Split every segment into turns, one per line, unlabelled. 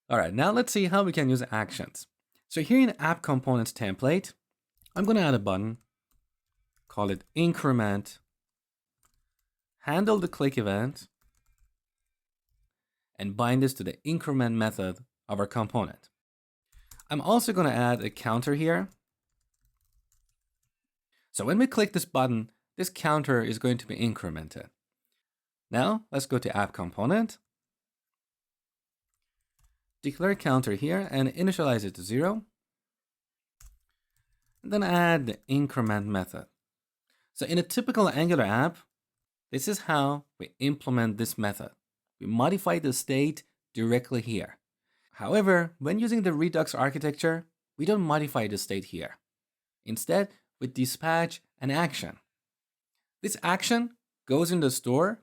All right, now let's see how we can use actions. So here in app components template, I'm going to add a button, call it increment, handle the click event, and bind this to the increment method of our component. I'm also going to add a counter here. So when we click this button, this counter is going to be incremented. Now let's go to app component, declare counter here and initialize it to 0. And then add the increment method. So in a typical Angular app, this is how we implement this method. We modify the state directly here. However, when using the Redux architecture, we don't modify the state here. Instead, we dispatch an action. This action goes in the store.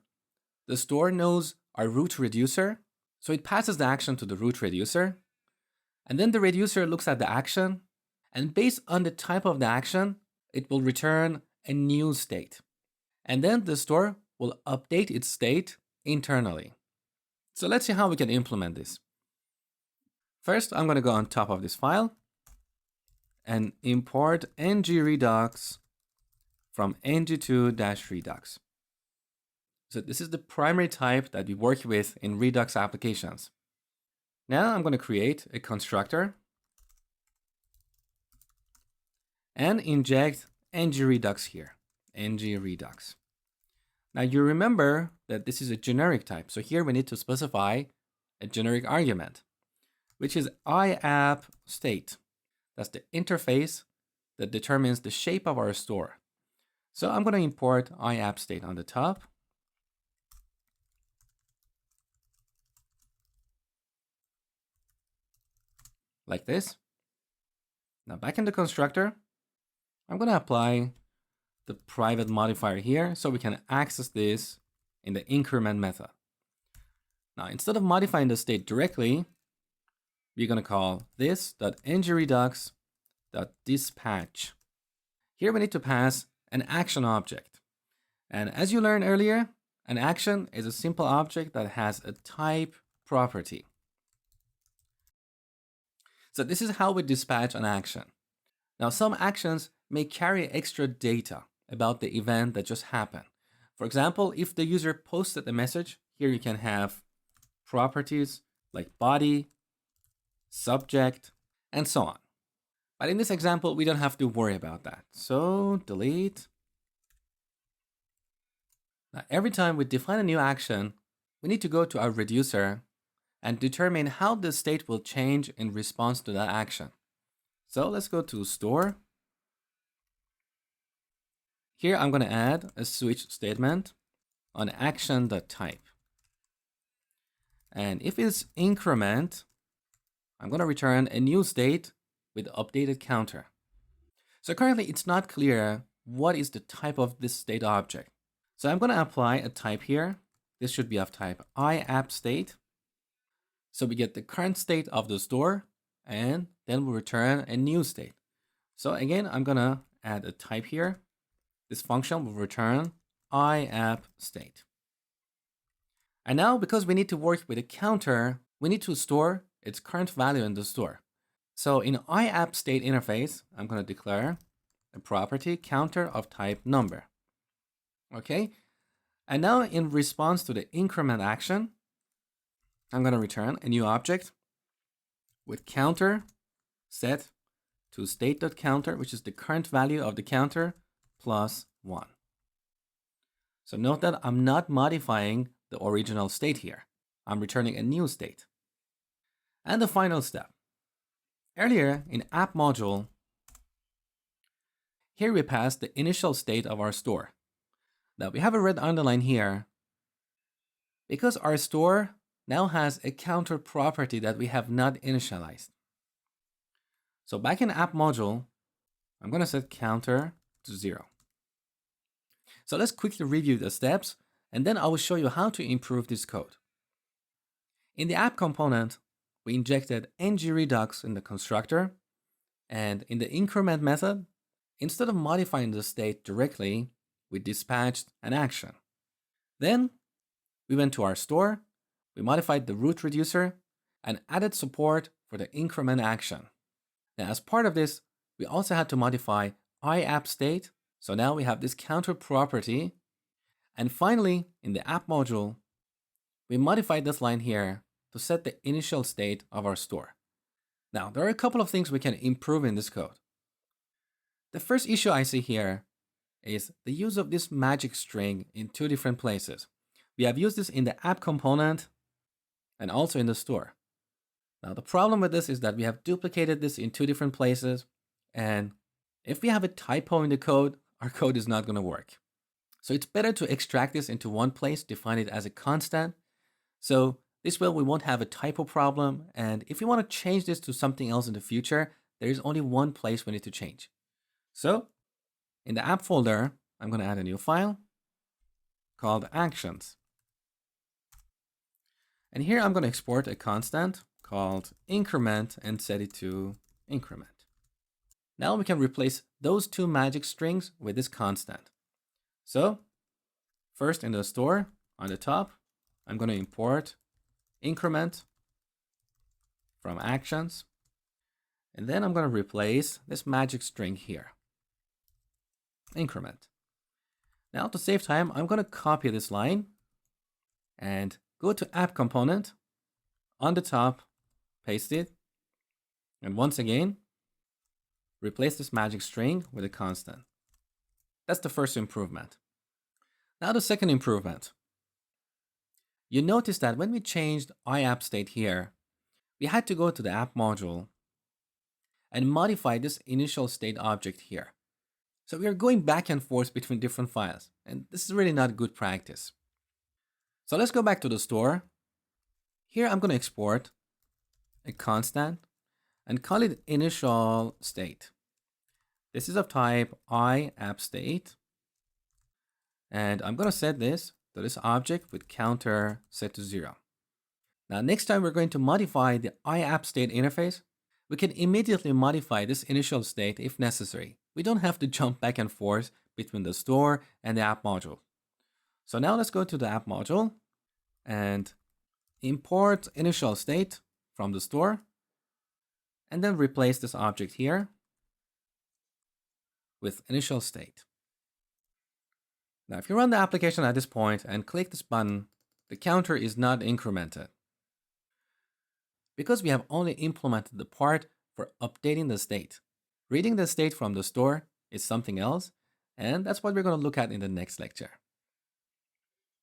The store knows our root reducer, so it passes the action to the root reducer. And then the reducer looks at the action, and based on the type of the action, it will return a new state. And then the store will update its state internally. So let's see how we can implement this. First, I'm going to go on top of this file and import ng-redux from ng2-redux. So this is the primary type that we work with in Redux applications. Now I'm going to create a constructor and inject ng-redux here, ng-redux. Now you remember that this is a generic type. So here we need to specify a generic argument, which is iapp state. That's the interface that determines the shape of our store. So I'm going to import iapp state on the top. Like this. Now back in the constructor, I'm going to apply the private modifier here so we can access this in the increment method. Now instead of modifying the state directly, we're going to call this .ngredux.dispatch. Here we need to pass an action object. And as you learned earlier, an action is a simple object that has a type property. So this is how we dispatch an action. Now some actions may carry extra data about the event that just happened. For example, if the user posted a message, here you can have properties like body, subject, and so on. But in this example, we don't have to worry about that. So delete. Now every time we define a new action, we need to go to our reducer and determine how the state will change in response to that action. So let's go to store. Here I'm going to add a switch statement on action.type. And if it's increment, I'm going to return a new state with updated counter. So currently it's not clear what is the type of this state object. So I'm going to apply a type here. This should be of type iappState. So we get the current state of the store and then we return a new state. So again, I'm going to add a type here. This function will return iappState. And now because we need to work with a counter, we need to store its current value in the store. So in iappState interface, I'm going to declare a property counter of type number. Okay. And now in response to the increment action, I'm going to return a new object with counter set to state.counter, which is the current value of the counter plus 1. So note that I'm not modifying the original state here. I'm returning a new state. And the final step. Earlier in app module, here we passed the initial state of our store. Now we have a red underline here because our store now has a counter property that we have not initialized. So back in app module, I'm going to set counter to 0. So let's quickly review the steps and then I will show you how to improve this code. In the app component, we injected ng-redux in the constructor, and in the increment method, instead of modifying the state directly, we dispatched an action. Then we went to our store, we modified the root reducer, and added support for the increment action. Now, as part of this, we also had to modify iAppState. So now we have this counter property. And finally, in the app module, we modified this line here to set the initial state of our store. Now, there are a couple of things we can improve in this code. The first issue I see here is the use of this magic string in two different places. We have used this in the app component and also in the store. Now, the problem with this is that we have duplicated this in two different places, and if we have a typo in the code, our code is not going to work. So it's better to extract this into one place, define it as a constant. So this way we won't have a typo problem, and if we want to change this to something else in the future, there is only one place we need to change. So in the app folder, I'm going to add a new file called actions. And here I'm going to export a constant called increment and set it to increment. Now we can replace those two magic strings with this constant. So first in the store, on the top, I'm going to import increment from actions. And then I'm going to replace this magic string here, increment. Now to save time, I'm going to copy this line and go to app component, on the top, paste it, and once again, replace this magic string with a constant. That's the first improvement. Now the second improvement. You notice that when we changed iAppState here, we had to go to the app module and modify this initial state object here. So we are going back and forth between different files, and this is really not good practice. So let's go back to the store. Here I'm going to export a constant and call it initial state. This is of type iAppState, and I'm going to set this to this object with counter set to 0. Now next time we're going to modify the iAppState interface, we can immediately modify this initial state if necessary. We don't have to jump back and forth between the store and the app module. So now let's go to the app module and import initial state from the store, and then replace this object here with initial state. Now, if you run the application at this point and click this button, the counter is not incremented, because we have only implemented the part for updating the state. Reading the state from the store is something else, and that's what we're going to look at in the next lecture.